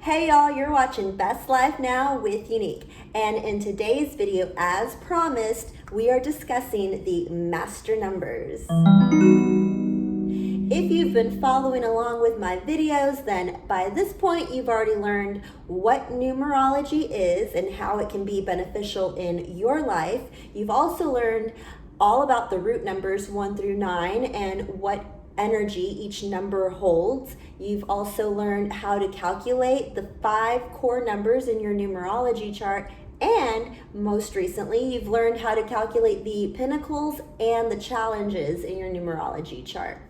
Hey y'all, you're watching Best Life Now with Unique, and in today's video, as promised, we are discussing the master numbers. If you've been following along with my videos, then by this point you've already learned what numerology is and how it can be beneficial in your life. You've also learned all about the root numbers 1 through 9 and what energy each number holds. You've also learned how to calculate the 5 core numbers in your numerology chart, and most recently you've learned how to calculate the pinnacles and the challenges in your numerology chart.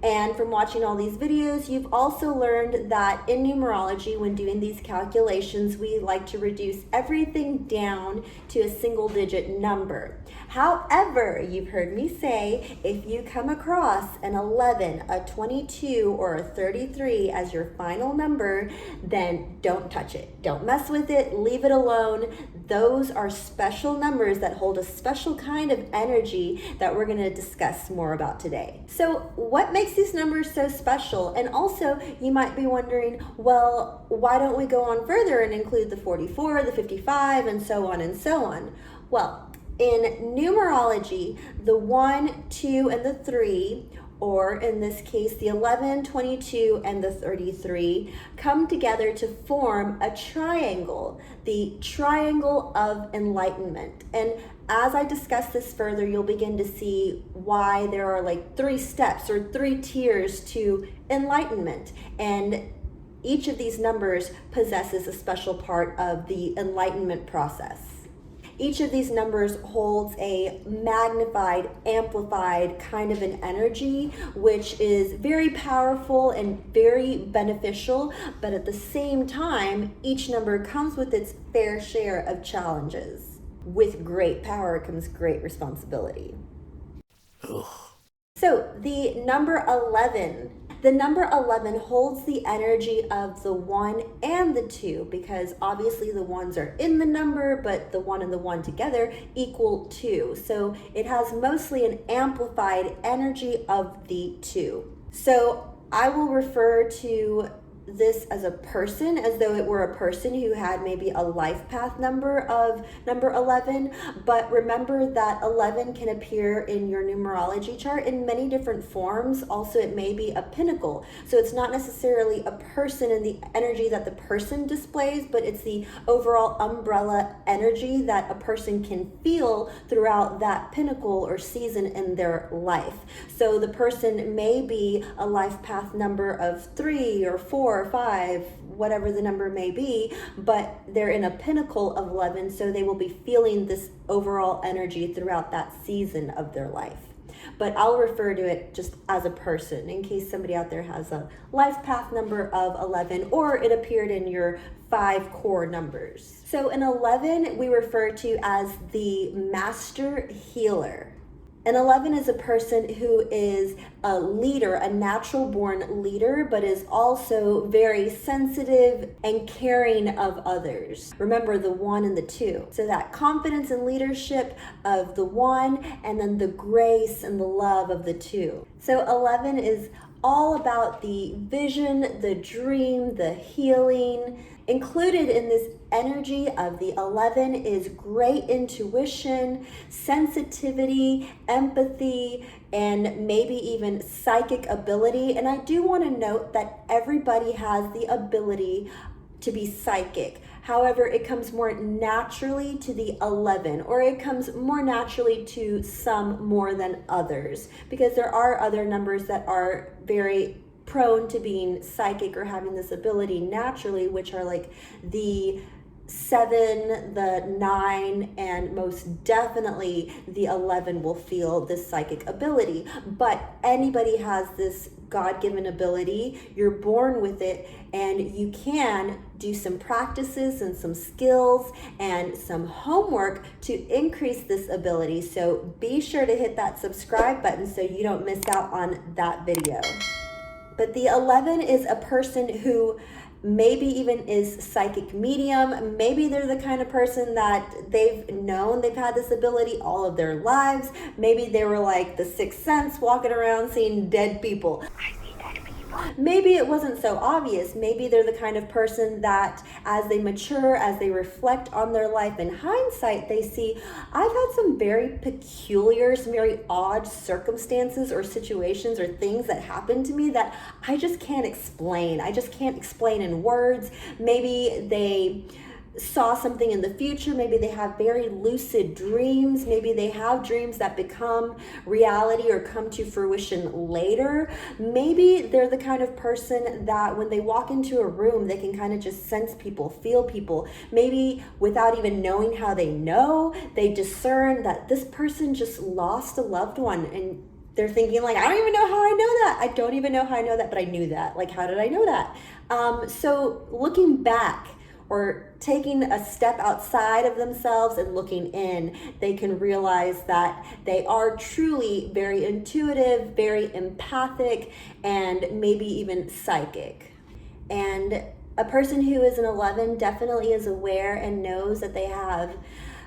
And from watching all these videos, you've also learned that in numerology, when doing these calculations, we like to reduce everything down to a single digit number. However, you've heard me say, if you come across an 11, a 22, or a 33 as your final number, then don't touch it. Don't mess with it, leave it alone. Those are special numbers that hold a special kind of energy that we're gonna discuss more about today. So what makes these numbers so special? And also, you might be wondering, well, why don't we go on further and include the 44, the 55, and so on and so on? Well, in numerology, the 1, 2, and the 3, or in this case, the 11, 22, and the 33, come together to form a triangle, the Triangle of Enlightenment. And as I discuss this further, you'll begin to see why there are like 3 steps or 3 tiers to enlightenment. And each of these numbers possesses a special part of the enlightenment process. Each of these numbers holds a magnified, amplified kind of an energy, which is very powerful and very beneficial, but at the same time, each number comes with its fair share of challenges. With great power comes great responsibility. Ugh. So the number 11. The number 11 holds the energy of the 1 and the 2, because obviously the 1s are in the number, but the 1 and the 1 together equal 2. So it has mostly an amplified energy of the 2. So I will refer to this as a person, as though it were a person who had maybe a life path number of number 11. But remember that 11 can appear in your numerology chart in many different forms. Also, it may be a pinnacle. So it's not necessarily a person in the energy that the person displays, but it's the overall umbrella energy that a person can feel throughout that pinnacle or season in their life. So the person may be a life path number of 3 or 4 or 5, whatever the number may be, but they're in a pinnacle of 11, so they will be feeling this overall energy throughout that season of their life. But I'll refer to it just as a person in case somebody out there has a life path number of 11, or it appeared in your 5 core numbers. So in 11, we refer to as the master healer. An 11 is a person who is a leader, a natural born leader, but is also very sensitive and caring of others. Remember the 1 and the 2. So that confidence and leadership of the 1, and then the grace and the love of the 2. So 11 is all about the vision, the dream, the healing. Included in this energy of the 11 is great intuition, sensitivity, empathy, and maybe even psychic ability. And I do want to note that everybody has the ability to be psychic. However, it comes more naturally to the 11, or it comes more naturally to some more than others, because there are other numbers that are very prone to being psychic or having this ability naturally, which are like the 7, the 9, and most definitely the 11 will feel this psychic ability. But anybody has this God-given ability. You're born with it, and you can do some practices and some skills and some homework to increase this ability. So be sure to hit that subscribe button so you don't miss out on that video. But the 11 is a person who maybe even is psychic medium. Maybe they're the kind of person that they've had this ability all of their lives. Maybe they were like the sixth sense, walking around seeing dead people. I see dead people. Maybe it wasn't so obvious. Maybe they're the kind of person that as they mature, as they reflect on their life in hindsight, they see, I've had some very peculiar, some very odd circumstances or situations or things that happened to me that I just can't explain. I just can't explain in words. Maybe they saw something in the future. Maybe they have very lucid dreams. Maybe they have dreams that become reality or come to fruition later. Maybe they're the kind of person that when they walk into a room, they can kind of just sense people, feel people. Maybe without even knowing how they know, they discern that this person just lost a loved one, and they're thinking like, I don't even know how I know that. I don't even know how I know that, but I knew that. Like, how did I know that? So looking back, or taking a step outside of themselves and looking in, they can realize that they are truly very intuitive, very empathic, and maybe even psychic. And a person who is an 11 definitely is aware and knows that they have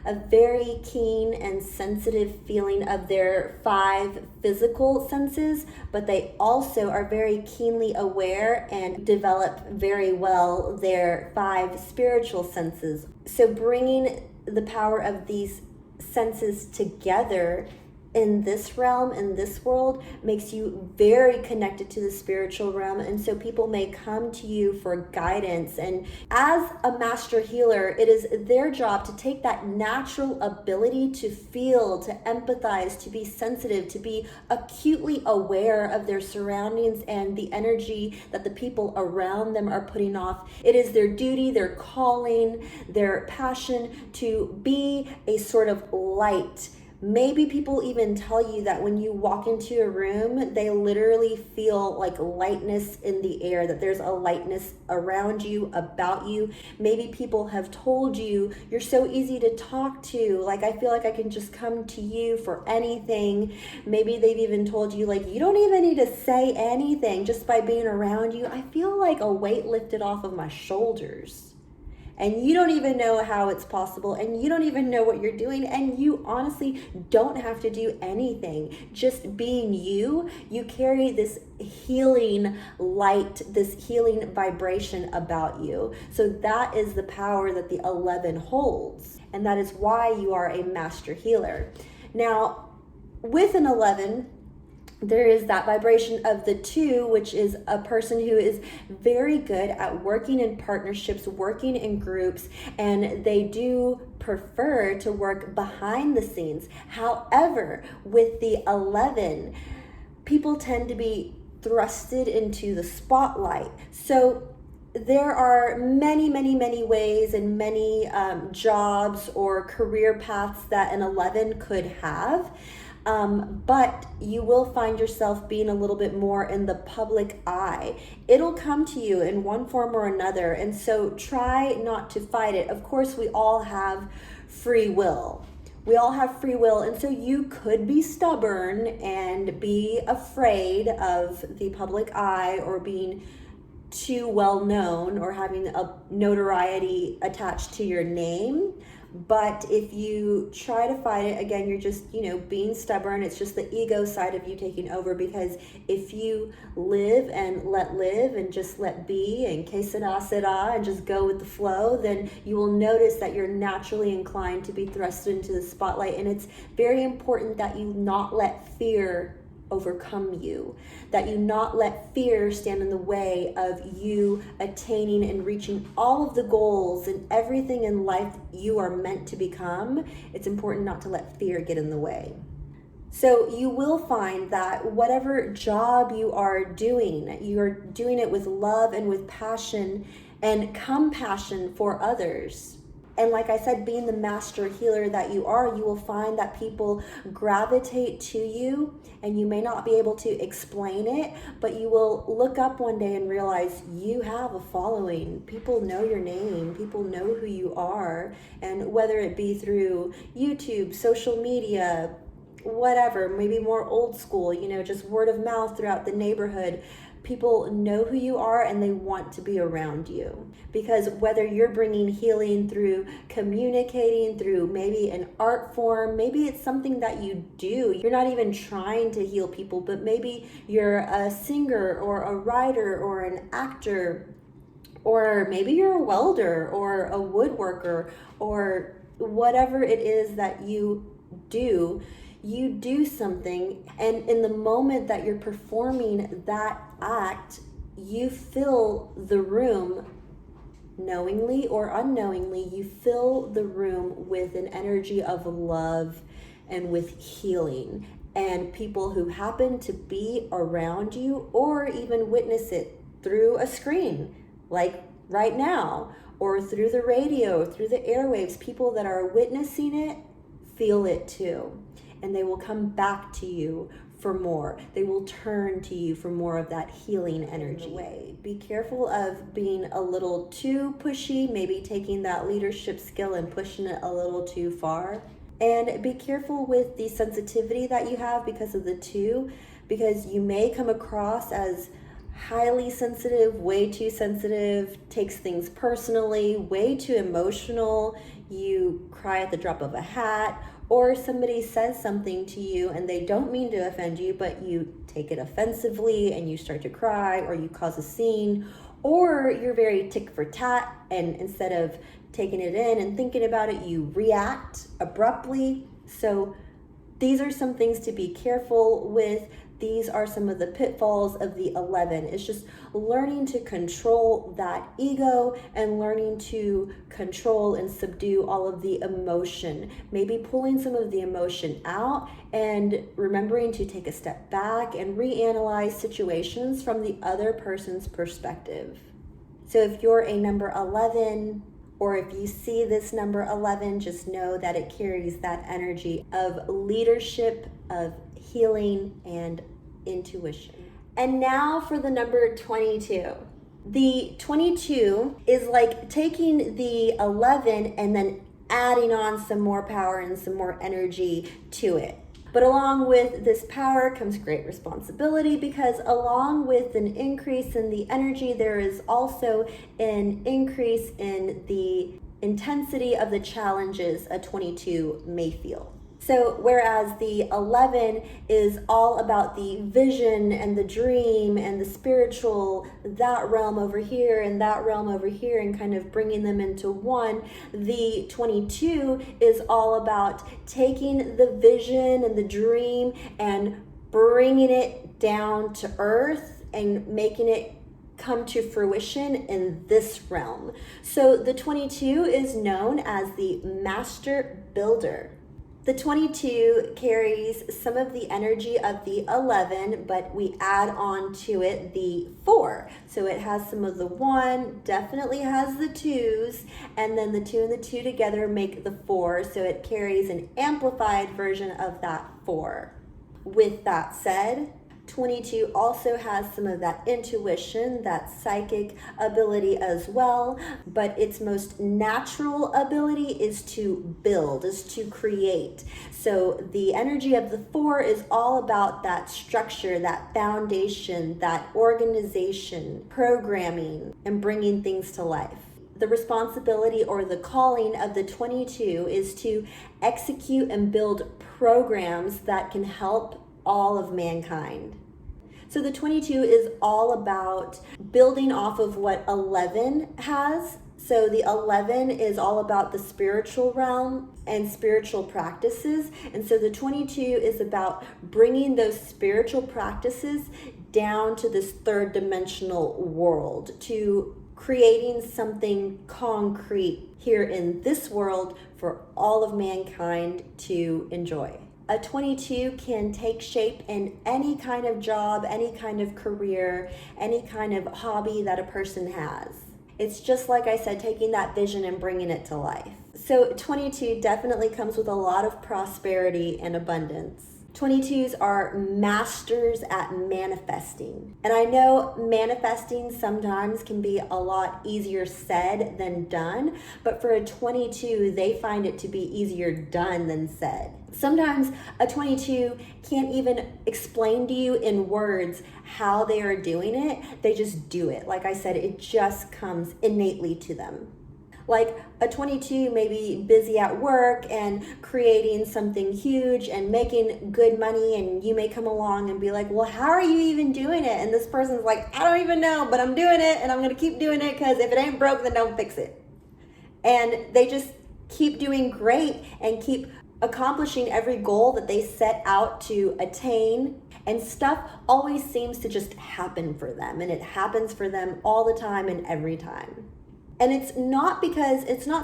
a very keen and sensitive feeling of their 5 physical senses, but they also are very keenly aware and develop very well their 5 spiritual senses. So bringing the power of these senses together in this realm, in this world, makes you very connected to the spiritual realm. And so people may come to you for guidance. And as a master healer, it is their job to take that natural ability to feel, to empathize, to be sensitive, to be acutely aware of their surroundings and the energy that the people around them are putting off. It is their duty, their calling, their passion to be a sort of light. Maybe people even tell you that when you walk into a room, they literally feel like lightness in the air, that there's a lightness around you, about you. Maybe people have told you, you're so easy to talk to. Like, I feel like I can just come to you for anything. Maybe they've even told you, like, you don't even need to say anything. Just by being around you, I feel like a weight lifted off of my shoulders. And you don't even know how it's possible, and you don't even know what you're doing, and you honestly don't have to do anything. Just being you, you carry this healing light, this healing vibration about you. So that is the power that the 11 holds, and that is why you are a master healer. Now, with an 11, there is that vibration of the 2, which is a person who is very good at working in partnerships, working in groups, and they do prefer to work behind the scenes. However, with the 11, people tend to be thrusted into the spotlight. So there are many, many, many ways and many jobs or career paths that an 11 could have. But you will find yourself being a little bit more in the public eye. It'll come to you in one form or another, and so try not to fight it. Of course, we all have free will. We all have free will, and so you could be stubborn and be afraid of the public eye or being too well known or having a notoriety attached to your name. But if you try to fight it, again, you're just, being stubborn. It's just the ego side of you taking over, because if you live and let live and just let be and que sera, and just go with the flow, then you will notice that you're naturally inclined to be thrust into the spotlight. And it's very important that you not let fear overcome you, that you not let fear stand in the way of you attaining and reaching all of the goals and everything in life you are meant to become. It's important not to let fear get in the way. So you will find that whatever job you are doing, you're doing it with love and with passion and compassion for others. And like I said, being the master healer that you are, you will find that people gravitate to you, and you may not be able to explain it, but you will look up one day and realize you have a following. People know your name, people know who you are, and whether it be through YouTube, social media, whatever, maybe more old school, just word of mouth throughout the neighborhood, people know who you are and they want to be around you. Because whether you're bringing healing through communicating, through maybe an art form, maybe it's something that you do. You're not even trying to heal people, but maybe you're a singer or a writer or an actor, or maybe you're a welder or a woodworker, or whatever it is that you do something, and in the moment that you're performing that act, you fill the room, knowingly or unknowingly, you fill the room with an energy of love and with healing. And people who happen to be around you or even witness it through a screen, like right now, or through the radio, through the airwaves, people that are witnessing it feel it too. And they will come back to you for more. They will turn to you for more of that healing energy. Be careful of being a little too pushy, maybe taking that leadership skill and pushing it a little too far. And be careful with the sensitivity that you have because of the 2, because you may come across as highly sensitive, way too sensitive, takes things personally, way too emotional. You cry at the drop of a hat, or somebody says something to you and they don't mean to offend you, but you take it offensively and you start to cry, or you cause a scene, or you're very tick for tat, and instead of taking it in and thinking about it, you react abruptly. So these are some things to be careful with. These are some of the pitfalls of the 11. It's just learning to control that ego and learning to control and subdue all of the emotion. Maybe pulling some of the emotion out and remembering to take a step back and reanalyze situations from the other person's perspective. So if you're a number 11, or if you see this number 11, just know that it carries that energy of leadership, of healing, and intuition. And now for the number 22. The 22 is like taking the 11 and then adding on some more power and some more energy to it. But along with this power comes great responsibility, because along with an increase in the energy, there is also an increase in the intensity of the challenges a 22 may feel. So whereas the 11 is all about the vision and the dream and the spiritual, that realm over here and that realm over here, and kind of bringing them into one, the 22 is all about taking the vision and the dream and bringing it down to earth and making it come to fruition in this realm. So the 22 is known as the master builder. The 22 carries some of the energy of the 11, but we add on to it the 4. So it has some of the 1, definitely has the 2s, and then the 2 and the 2 together make the 4. So it carries an amplified version of that 4. With that said, 22 also has some of that intuition, that psychic ability as well, but its most natural ability is to build, is to create. So the energy of the 4 is all about that structure, that foundation, that organization, programming, and bringing things to life. The responsibility or the calling of the 22 is to execute and build programs that can help all of mankind. So the 22 is all about building off of what 11 has. So the 11 is all about the spiritual realm and spiritual practices. And so the 22 is about bringing those spiritual practices down to this third dimensional world, to creating something concrete here in this world for all of mankind to enjoy. A 22 can take shape in any kind of job, any kind of career, any kind of hobby that a person has. It's just like I said, taking that vision and bringing it to life. So 22 definitely comes with a lot of prosperity and abundance. 22s are masters at manifesting. And I know manifesting sometimes can be a lot easier said than done, but for a 22, they find it to be easier done than said. Sometimes a 22 can't even explain to you in words how they are doing it. They just do it. Like I said, it just comes innately to them. Like a 22 may be busy at work and creating something huge and making good money, and you may come along and be like, well, how are you even doing it? And this person's like, I don't even know, but I'm doing it, and I'm going to keep doing it, because if it ain't broke, then don't fix it. And they just keep doing great and keep accomplishing every goal that they set out to attain, and stuff always seems to just happen for them, and it happens for them all the time and every time. And it's not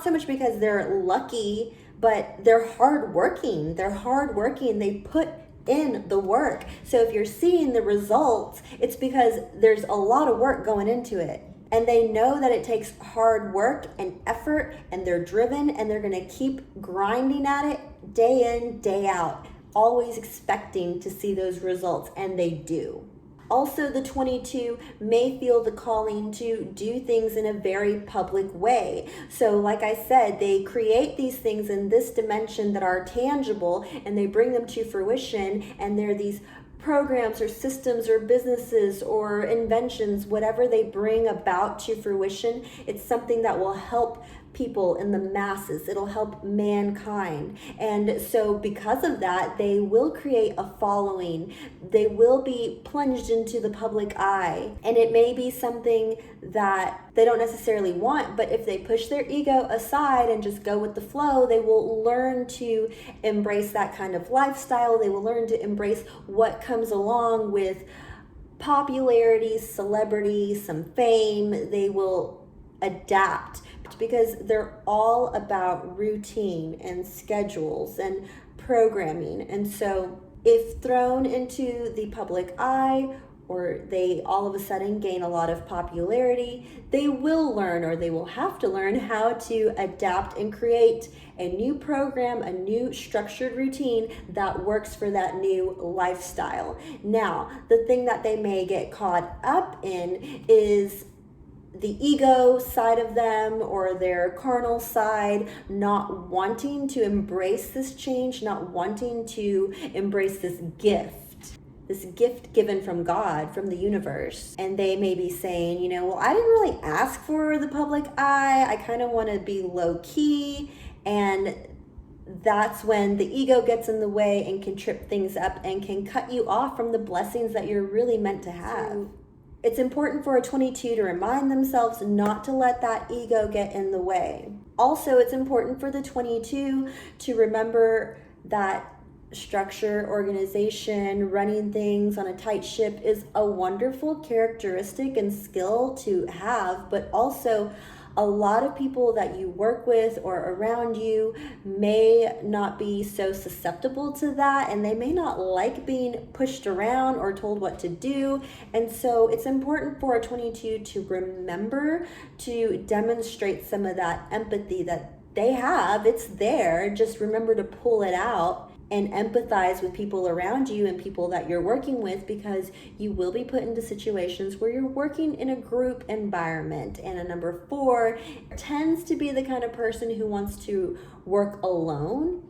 so much because they're lucky, but they're hardworking. They put in the work. So if you're seeing the results, it's because there's a lot of work going into it. And they know that it takes hard work and effort, and they're driven, and they're going to keep grinding at it day in, day out, always expecting to see those results, and they do. Also, the 22 may feel the calling to do things in a very public way. So like I said, they create these things in this dimension that are tangible, and they bring them to fruition, and they're these programs or systems or businesses or inventions, whatever they bring about to fruition, it's something that will help people in the masses. It'll help mankind. And so because of that, they will create a following. They will be plunged into the public eye. And it may be something that they don't necessarily want, but if they push their ego aside and just go with the flow, they will learn to embrace that kind of lifestyle. They will learn to embrace what comes along with popularity, celebrity, some fame. They will adapt, because they're all about routine and schedules and programming. And so if thrown into the public eye, or they all of a sudden gain a lot of popularity, they will learn, or they will have to learn, how to adapt and create a new program, a new structured routine that works for that new lifestyle. Now, the thing that they may get caught up in is the ego side of them, or their carnal side, not wanting to embrace this change, not wanting to embrace this gift given from God, from the universe. And they may be saying, well, I didn't really ask for the public eye. I kind of want to be low key. And that's when the ego gets in the way and can trip things up and can cut you off from the blessings that you're really meant to have. It's important for a 22 to remind themselves not to let that ego get in the way. Also, it's important for the 22 to remember that structure, organization, running things on a tight ship is a wonderful characteristic and skill to have, but also a lot of people that you work with or around you may not be so susceptible to that, and they may not like being pushed around or told what to do. And so it's important for a 22 to remember to demonstrate some of that empathy that they have. It's there. Just remember to pull it out and empathize with people around you and people that you're working with, because you will be put into situations where you're working in a group environment. And a number 4 tends to be the kind of person who wants to work alone.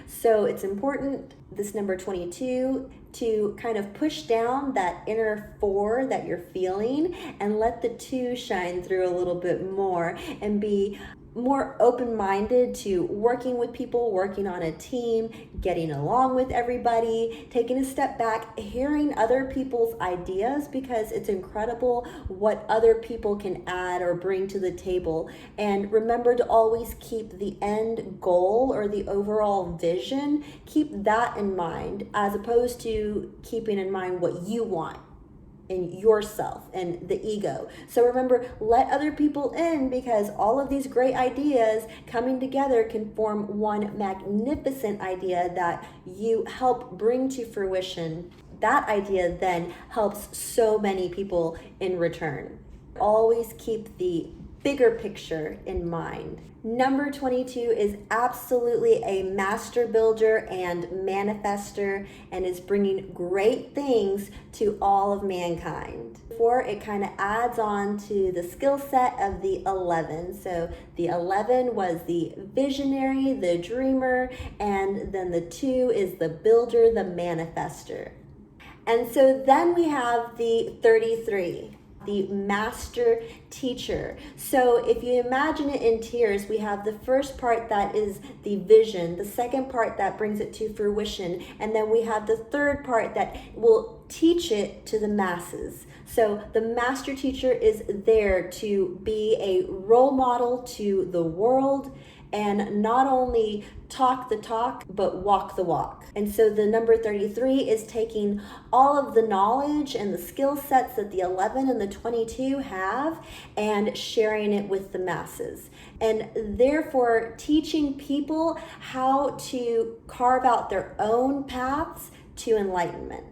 So it's important, this number 22, to kind of push down that inner 4 that you're feeling and let the 2 shine through a little bit more, and be more open-minded to working with people, working on a team, getting along with everybody, taking a step back, hearing other people's ideas, because it's incredible what other people can add or bring to the table. And remember to always keep the end goal, or the overall vision, keep that in mind, as opposed to keeping in mind what you want and yourself and the ego. So remember, let other people in, because all of these great ideas coming together can form one magnificent idea that you help bring to fruition. That idea then helps so many people in return. Always keep the bigger picture in mind. Number 22 is absolutely a master builder and manifester and is bringing great things to all of mankind. For it kind of adds on to the skill set of the 11. So the 11 was the visionary, the dreamer, and then the 2 is the builder, the manifester. And so then we have the 33. The master teacher. So if you imagine it in tiers, we have the first part that is the vision, the second part that brings it to fruition, and then we have the third part that will teach it to the masses. So the master teacher is there to be a role model to the world and not only talk the talk, but walk the walk. And so the number 33 is taking all of the knowledge and the skill sets that the 11 and the 22 have and sharing it with the masses. And therefore teaching people how to carve out their own paths to enlightenment.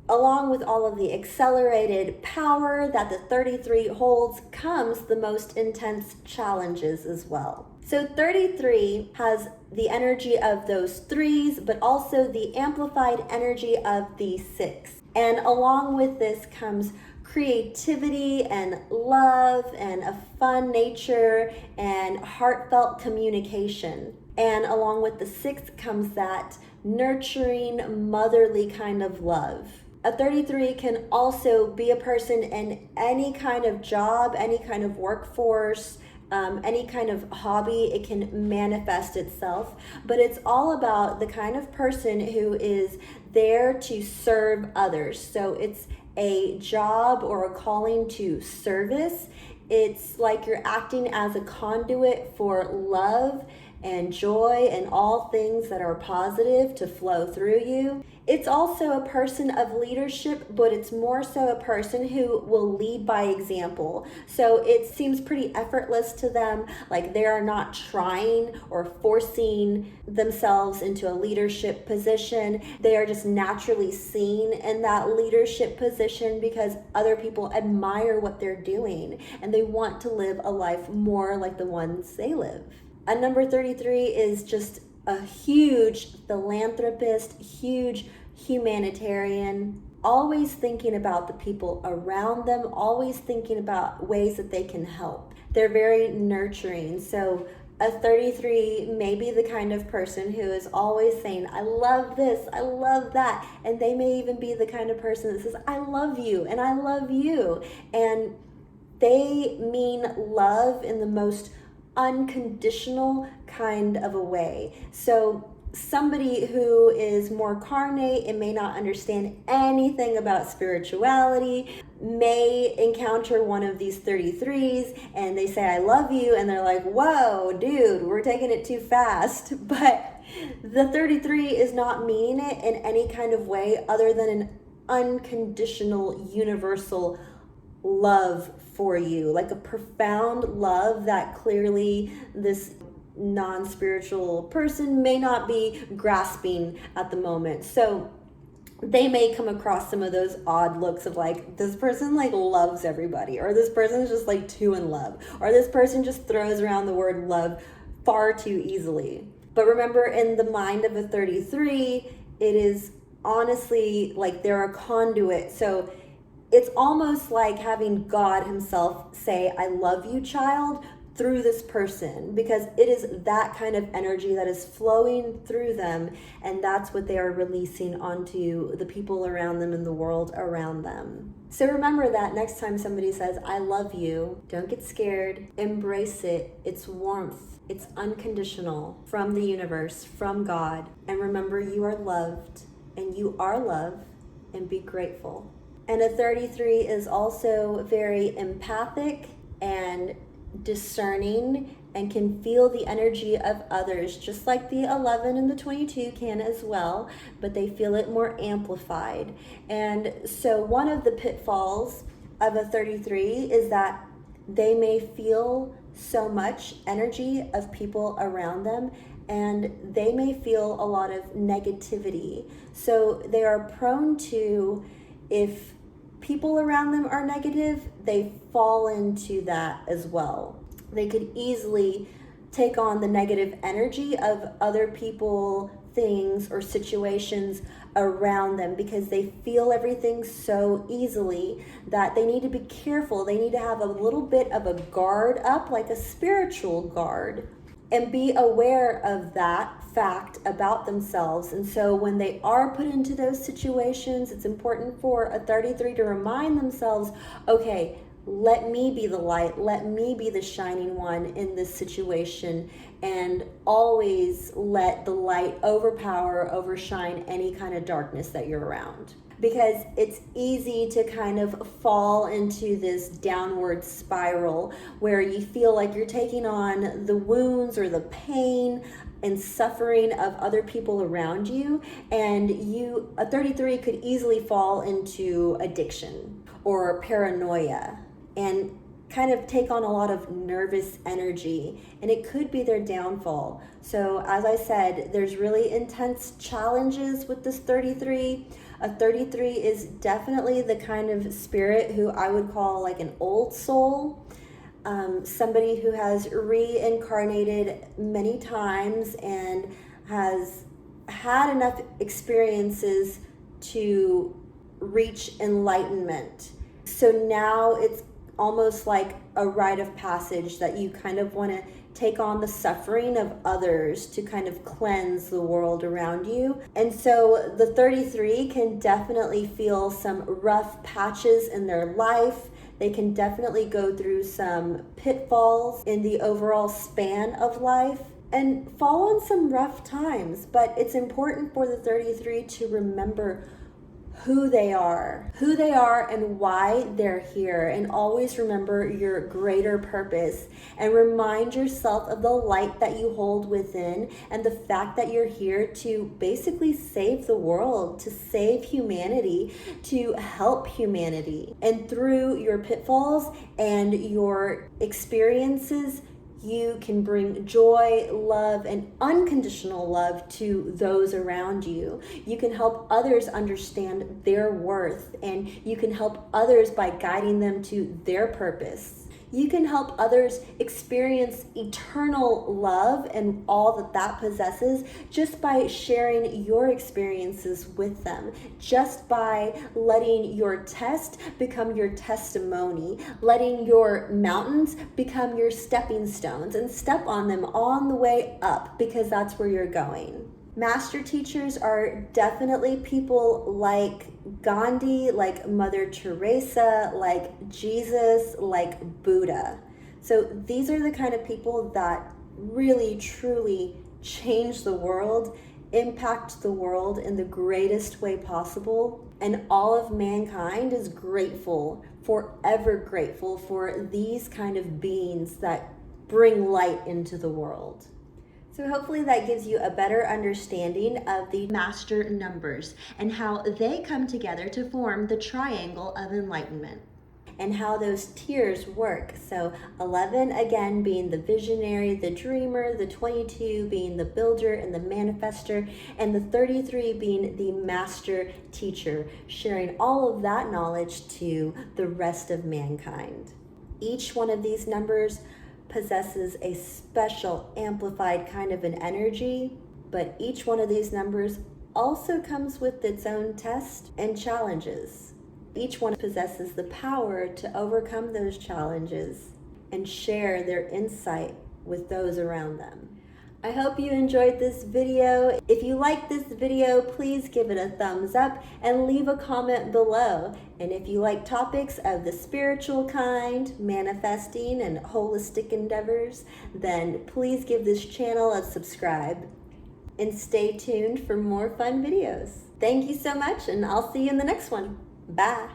Along with all of the accelerated power that the 33 holds comes the most intense challenges as well. So 33 has the energy of those 3s, but also the amplified energy of the 6. And along with this comes creativity and love and a fun nature and heartfelt communication. And along with the 6 comes that nurturing, motherly kind of love. A 33 can also be a person in any kind of job, any kind of workforce, any kind of hobby. It can manifest itself, but it's all about the kind of person who is there to serve others. So it's a job or a calling to service. It's like you're acting as a conduit for love and joy and all things that are positive to flow through you. It's also a person of leadership, but it's more so a person who will lead by example. So it seems pretty effortless to them, like they are not trying or forcing themselves into a leadership position. They are just naturally seen in that leadership position because other people admire what they're doing and they want to live a life more like the ones they live. A number 33 is just a huge philanthropist, huge humanitarian, always thinking about the people around them, always thinking about ways that they can help. They're very nurturing. So a 33 may be the kind of person who is always saying, I love this, I love that. And they may even be the kind of person that says, I love you and I love you. And they mean love in the most unconditional kind of a way. So somebody who is more carnate and may not understand anything about spirituality may encounter one of these 33s and they say, I love you. And they're like, whoa, dude, we're taking it too fast. But the 33 is not meaning it in any kind of way other than an unconditional, universal love for you, like a profound love that clearly this non-spiritual person may not be grasping at the moment. So they may come across some of those odd looks of like, this person like loves everybody, or this person is just like too in love, or this person just throws around the word love far too easily. But remember, in the mind of a 33, it is honestly like they're a conduit. So it's almost like having God himself say, I love you, child, through this person, because it is that kind of energy that is flowing through them, and that's what they are releasing onto the people around them and the world around them. So remember that next time somebody says, I love you, don't get scared, embrace it. It's warmth, it's unconditional from the universe, from God. And remember, you are loved and you are love, and be grateful. And a 33 is also very empathic and discerning and can feel the energy of others, just like the 11 and the 22 can as well, but they feel it more amplified. And so one of the pitfalls of a 33 is that they may feel so much energy of people around them, and they may feel a lot of negativity. So they are prone to, if people around them are negative, they fall into that as well. They could easily take on the negative energy of other people, things, or situations around them because they feel everything so easily that they need to be careful. They need to have a little bit of a guard up, like a spiritual guard, and be aware of that fact about themselves. And so when they are put into those situations, it's important for a 33 to remind themselves, okay, let me be the light, let me be the shining one in this situation, and always let the light overshine any kind of darkness that you're around. Because it's easy to kind of fall into this downward spiral where you feel like you're taking on the wounds or the pain and suffering of other people around you, and a 33 could easily fall into addiction or paranoia and kind of take on a lot of nervous energy, and it could be their downfall. So as I said, there's really intense challenges with this 33. A 33 is definitely the kind of spirit who I would call like an old soul, somebody who has reincarnated many times and has had enough experiences to reach enlightenment. So now it's almost like a rite of passage that you kind of want to take on the suffering of others to kind of cleanse the world around you. And so the 33 can definitely feel some rough patches in their life. They can definitely go through some pitfalls in the overall span of life and fall on some rough times. But it's important for the 33 to remember who they are and why they're here, and always remember your greater purpose, and remind yourself of the light that you hold within and the fact that you're here to basically save the world, to save humanity, to help humanity. And through your pitfalls and your experiences, you can bring joy, love, and unconditional love to those around you. You can help others understand their worth, and you can help others by guiding them to their purpose. You can help others experience eternal love and all that that possesses just by sharing your experiences with them, just by letting your test become your testimony, letting your mountains become your stepping stones, and step on them on the way up, because that's where you're going. Master teachers are definitely people like Gandhi, like Mother Teresa, like Jesus, like Buddha. So these are the kind of people that really, truly change the world, impact the world in the greatest way possible. And all of mankind is grateful, forever grateful for these kind of beings that bring light into the world. So hopefully that gives you a better understanding of the master numbers and how they come together to form the Triangle of Enlightenment, and how those tiers work. So 11 again being the visionary, the dreamer, the 22 being the builder and the manifester, and the 33 being the master teacher, sharing all of that knowledge to the rest of mankind. Each one of these numbers possesses a special amplified kind of an energy, but each one of these numbers also comes with its own tests and challenges. Each one possesses the power to overcome those challenges and share their insight with those around them. I hope you enjoyed this video. If you like this video, please give it a thumbs up and leave a comment below. And if you like topics of the spiritual kind, manifesting, and holistic endeavors, then please give this channel a subscribe. And stay tuned for more fun videos. Thank you so much, and I'll see you in the next one. Bye.